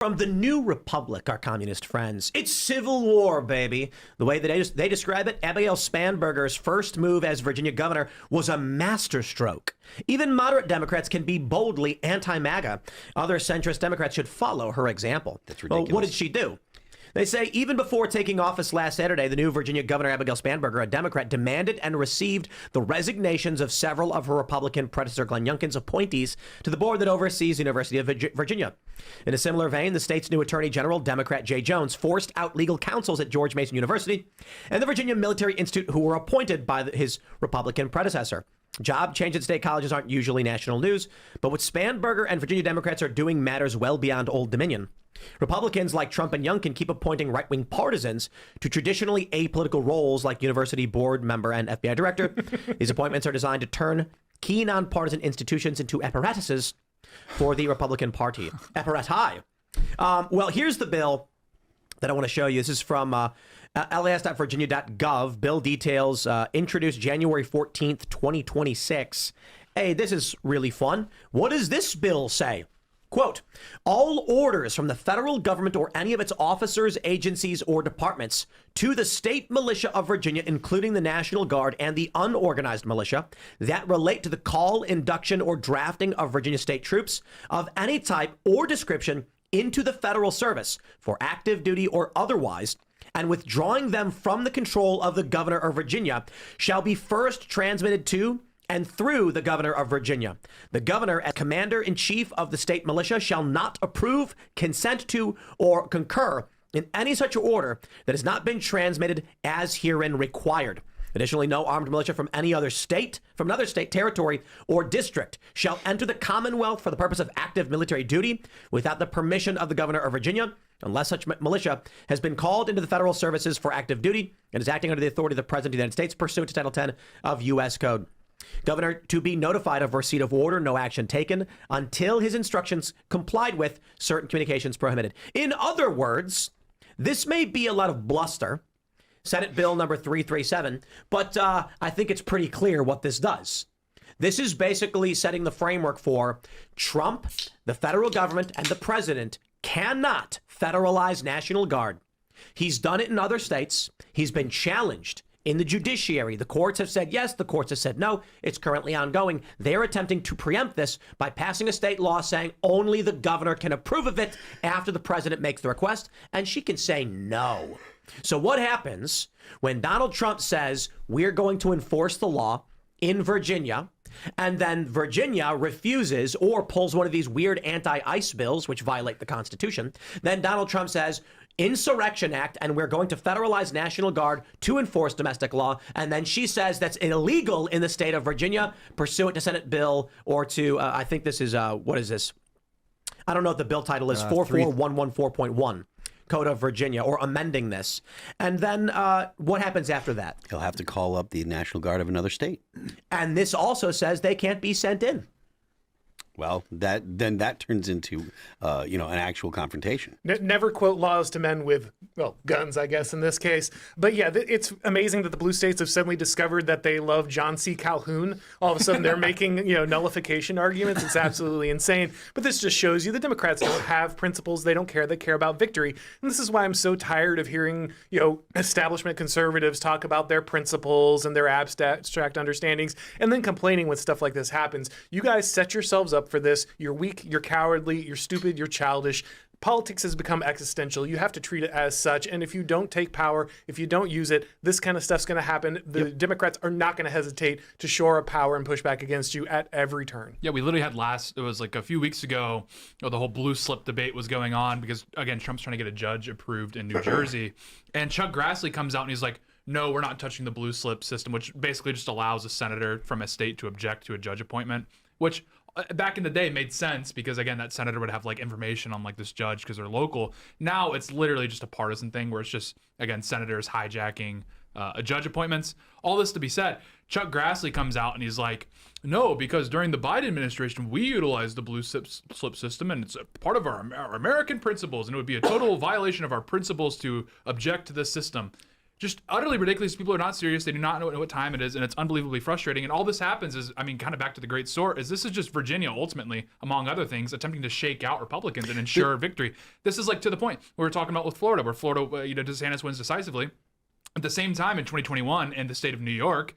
From the New Republic, our communist friends, it's civil war, baby. The way that they describe it, Abigail Spanberger's first move as Virginia governor was a masterstroke. Even moderate Democrats can be boldly anti-MAGA. Other centrist Democrats should follow her example. That's ridiculous. Well, what did she do? They say even before taking office last Saturday, the new Virginia Governor Abigail Spanberger, a Democrat, demanded and received the resignations of several of her Republican predecessor Glenn Youngkin's appointees to the board that oversees the University of Virginia. In a similar vein, the state's new Attorney General, Democrat Jay Jones, forced out legal counsels at George Mason University and the Virginia Military Institute who were appointed by his Republican predecessor. Job changes at state colleges aren't usually national news, but what Spanberger and Virginia Democrats are doing matters well beyond Old Dominion. Republicans like Trump and Youngkin keep appointing right-wing partisans to traditionally apolitical roles like university board member and FBI director. These appointments are designed to turn key nonpartisan institutions into apparatuses for the Republican Party. Apparati. Well, here's the bill that I want to show you. This is from las.virginia.gov. Bill details introduced January 14th, 2026. Hey, this is really fun. What does this bill say? Quote, all orders from the federal government or any of its officers, agencies, or departments to the state militia of Virginia, including the National Guard and the unorganized militia, that relate to the call, induction, or drafting of Virginia state troops of any type or description into the federal service for active duty or otherwise, and withdrawing them from the control of the governor of Virginia, shall be first transmitted to and through the governor of Virginia. The governor, as commander-in-chief of the state militia, shall not approve, consent to, or concur in any such order that has not been transmitted as herein required. Additionally, no armed militia from any other state, from another state, territory, or district shall enter the Commonwealth for the purpose of active military duty without the permission of the governor of Virginia, unless such militia has been called into the federal services for active duty and is acting under the authority of the President of the United States pursuant to Title 10 of U.S. Code. Governor to be notified of receipt of order, no action taken until his instructions complied with, certain communications prohibited. In other words, this may be a lot of bluster, Senate Bill number 337, but I think it's pretty clear what this does. This is basically setting the framework for Trump, the federal government, and the president cannot federalize National Guard. He's done it in other states. He's been challenged in the judiciary. The courts have said yes, the courts have said no. It's currently ongoing. They're attempting to preempt this by passing a state law saying only the governor can approve of it after the president makes the request, and she can say no. So what happens when Donald Trump says we're going to enforce the law in Virginia, and then Virginia refuses or pulls one of these weird anti-ICE bills, which violate the Constitution? Then Donald Trump says, Insurrection Act, and we're going to federalize National Guard to enforce domestic law. And then she says that's illegal in the state of Virginia, pursuant to Senate bill or to, I think this is, what is this? I don't know what the bill title is, 44114.1. Code of Virginia, or amending this. And then what happens after that? He'll have to call up the National Guard of another state. And this also says they can't be sent in. Well, that turns into, an actual confrontation. Never quote laws to men with, well, guns, I guess, in this case. But yeah, it's amazing that the blue states have suddenly discovered that they love John C. Calhoun. All of a sudden, they're making, nullification arguments. It's absolutely insane. But this just shows you the Democrats don't have principles. They don't care. They care about victory. And this is why I'm so tired of hearing, establishment conservatives talk about their principles and their abstract understandings and then complaining when stuff like this happens. You guys set yourselves up for this. You're weak, you're cowardly, you're stupid, you're childish. Politics has become existential. You have to treat it as such. And if you don't take power, if you don't use it, this kind of stuff's going to happen. The Democrats are not going to hesitate to shore up power and push back against you at every turn. Yeah, we literally had it was like a few weeks ago, the whole blue slip debate was going on because, again, Trump's trying to get a judge approved in New Jersey. And Chuck Grassley comes out and he's like, no, we're not touching the blue slip system, which basically just allows a senator from a state to object to a judge appointment, which back in the day made sense because, again, that senator would have information on this judge because they're local. Now it's literally just a partisan thing where it's just, again, senators hijacking judge appointments. All this to be said, Chuck Grassley comes out and he's like, no, because during the Biden administration, we utilized the blue slip system and it's a part of our American principles and it would be a total violation of our principles to object to this system. just utterly ridiculous. People are not serious. They do not know what time it is, and it's unbelievably frustrating. And all this happens is, I mean, kind of back to the Great Sort, is this is just Virginia ultimately, among other things, attempting to shake out Republicans and ensure victory. This is like to the point we were talking about with Florida, where Florida, DeSantis wins decisively. At the same time, in 2021, in the state of New York,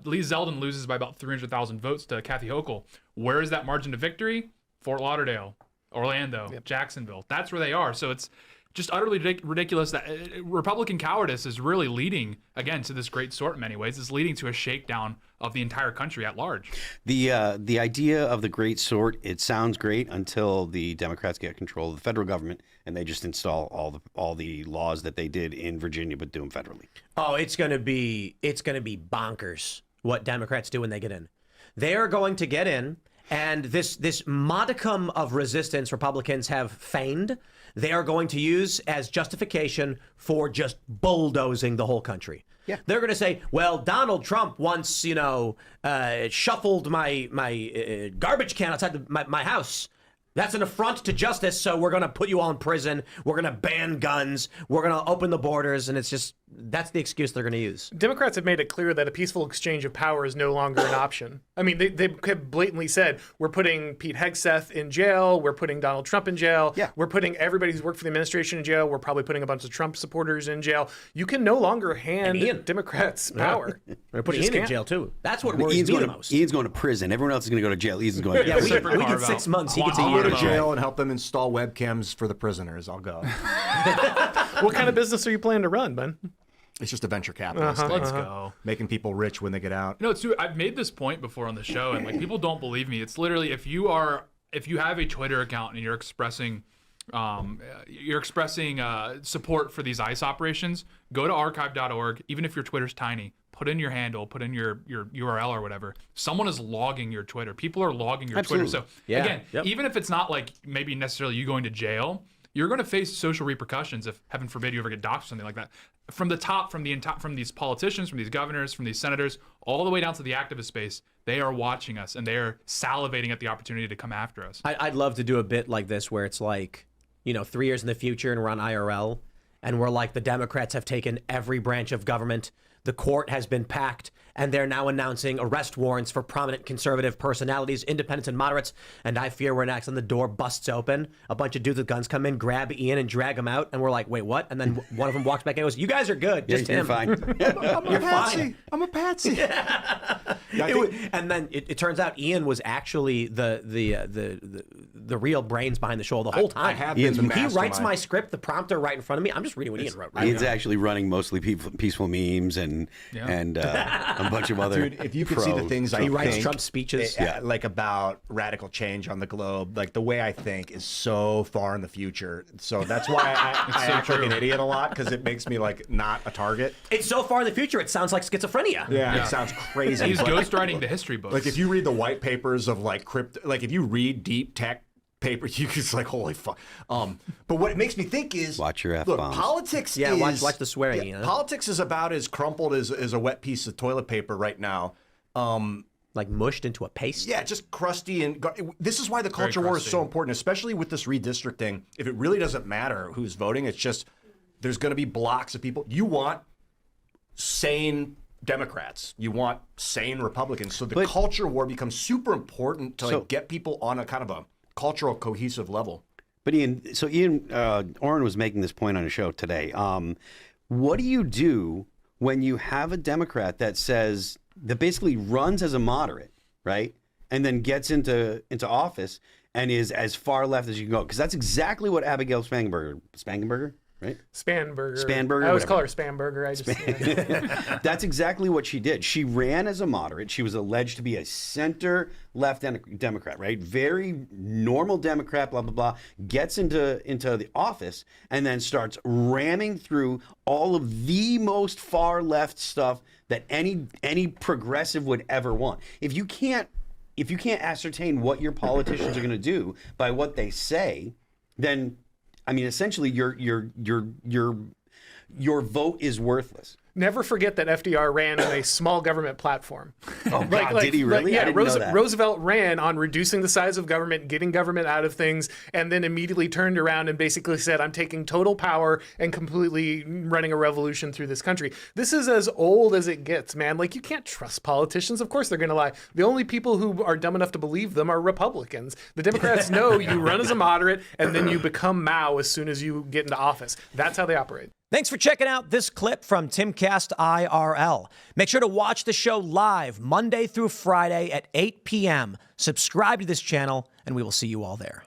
Lee Zeldin loses by about 300,000 votes to Kathy Hochul. Where is that margin to victory? Fort Lauderdale, Orlando, Jacksonville. That's where they are. So it's just utterly ridiculous that Republican cowardice is really leading, again, to this Great Sort in many ways. It's leading to a shakedown of the entire country at large. The idea of the Great Sort, it sounds great until the Democrats get control of the federal government and they just install all the laws that they did in Virginia, but do them federally. Oh, it's gonna be bonkers what Democrats do when they get in. They are going to get in, and this modicum of resistance Republicans have feigned, they are going to use as justification for just bulldozing the whole country. Yeah. They're going to say, well, Donald Trump once, shuffled my garbage can outside my house. That's an affront to justice, so we're going to put you all in prison. We're going to ban guns. We're going to open the borders, and it's just, that's the excuse they're going to use. Democrats have made it clear that a peaceful exchange of power is no longer an option. I mean, they have blatantly said, we're putting Pete Hegseth in jail, we're putting Donald Trump in jail, we're putting everybody who's worked for the administration in jail, we're probably putting a bunch of Trump supporters in jail. You can no longer hand Democrats power. They're putting Ian in jail, too. That's what worries me the most. Ian's going to prison. Everyone else is going to go to jail. Ian's going to jail. Yeah, we get 6 months. He gets a year to jail and help them install webcams for the prisoners. I'll go. What kind of business are you planning to run, Ben? It's just a venture capitalist thing. Let's go. Making people rich when they get out. I've made this point before on the show, and like people don't believe me. It's literally if you have a Twitter account and you're expressing support for these ICE operations, go to archive.org. Even if your Twitter's tiny, put in your handle, put in your URL or whatever. Someone is logging your Twitter. People are logging your Twitter. So again, even if it's not like maybe necessarily you going to jail, you're going to face social repercussions if, heaven forbid, you ever get doxxed or something like that. From the top, from these politicians, from these governors, from these senators, all the way down to the activist space, they are watching us and they are salivating at the opportunity to come after us. I'd love to do a bit like this where it's like, 3 years in the future and we're on IRL and we're like, the Democrats have taken every branch of government. The court has been packed, and they're now announcing arrest warrants for prominent conservative personalities, independents and moderates. And I fear we're next, and the door busts open. A bunch of dudes with guns come in, grab Ian, and drag him out. And we're like, wait, what? And then one of them walks back and goes, "You guys are good. Just you're him." Fine. You're fine. I'm a patsy. And then it turns out Ian was actually the real brains behind the show the whole time. I have been the He mastermind. writes my script, the prompter right in front of me. I'm just reading what Ian wrote. Ian's actually running mostly peaceful memes and a bunch of other. Dude, if you could see the things he writes Trump speeches, like about radical change on the globe, like the way I think is so far in the future. So that's why I act like an idiot a lot, because it makes me like not a target. It's so far in the future, it sounds like schizophrenia. Yeah, it sounds crazy. He's ghostwriting the history books. Like if you read the white papers of like crypto, like if you read deep tech papers, you just like, holy fuck. But what it makes me think is, watch your look, F-bombs. politics Yeah, is watch the swearing. Politics is about as crumpled as a wet piece of toilet paper right now. Like mushed into a paste. Yeah, just crusty. And this is why the culture war is so important, especially with this redistricting. If it really doesn't matter who's voting, it's just there's going to be blocks of people. You want sane Democrats. You want sane Republicans. So the culture war becomes super important to get people on a kind of a cultural cohesive level. But Ian, Auron was making this point on a show today. What do you do when you have a Democrat that basically runs as a moderate, right, and then gets into office and is as far left as you can go? Because that's exactly what Abigail Spangenberger, right? Spanberger. I always call her Spanberger. That's exactly what she did. She ran as a moderate. She was alleged to be a center-left Democrat, right? Very normal Democrat, blah, blah, blah. Gets into the office and then starts ramming through all of the most far-left stuff that any progressive would ever want. If you can't ascertain what your politicians are going to do by what they say, then I mean, essentially, your vote is worthless. Never forget that FDR ran on a small government platform. Oh, God, did he really? I didn't know that. Roosevelt ran on reducing the size of government, getting government out of things, and then immediately turned around and basically said, I'm taking total power and completely running a revolution through this country. This is as old as it gets, man. Like, you can't trust politicians. Of course they're going to lie. The only people who are dumb enough to believe them are Republicans. The Democrats know you run as a moderate and then you become Mao as soon as you get into office. That's how they operate. Thanks for checking out this clip from Timcast IRL. Make sure to watch the show live Monday through Friday at 8 p.m. Subscribe to this channel, and we will see you all there.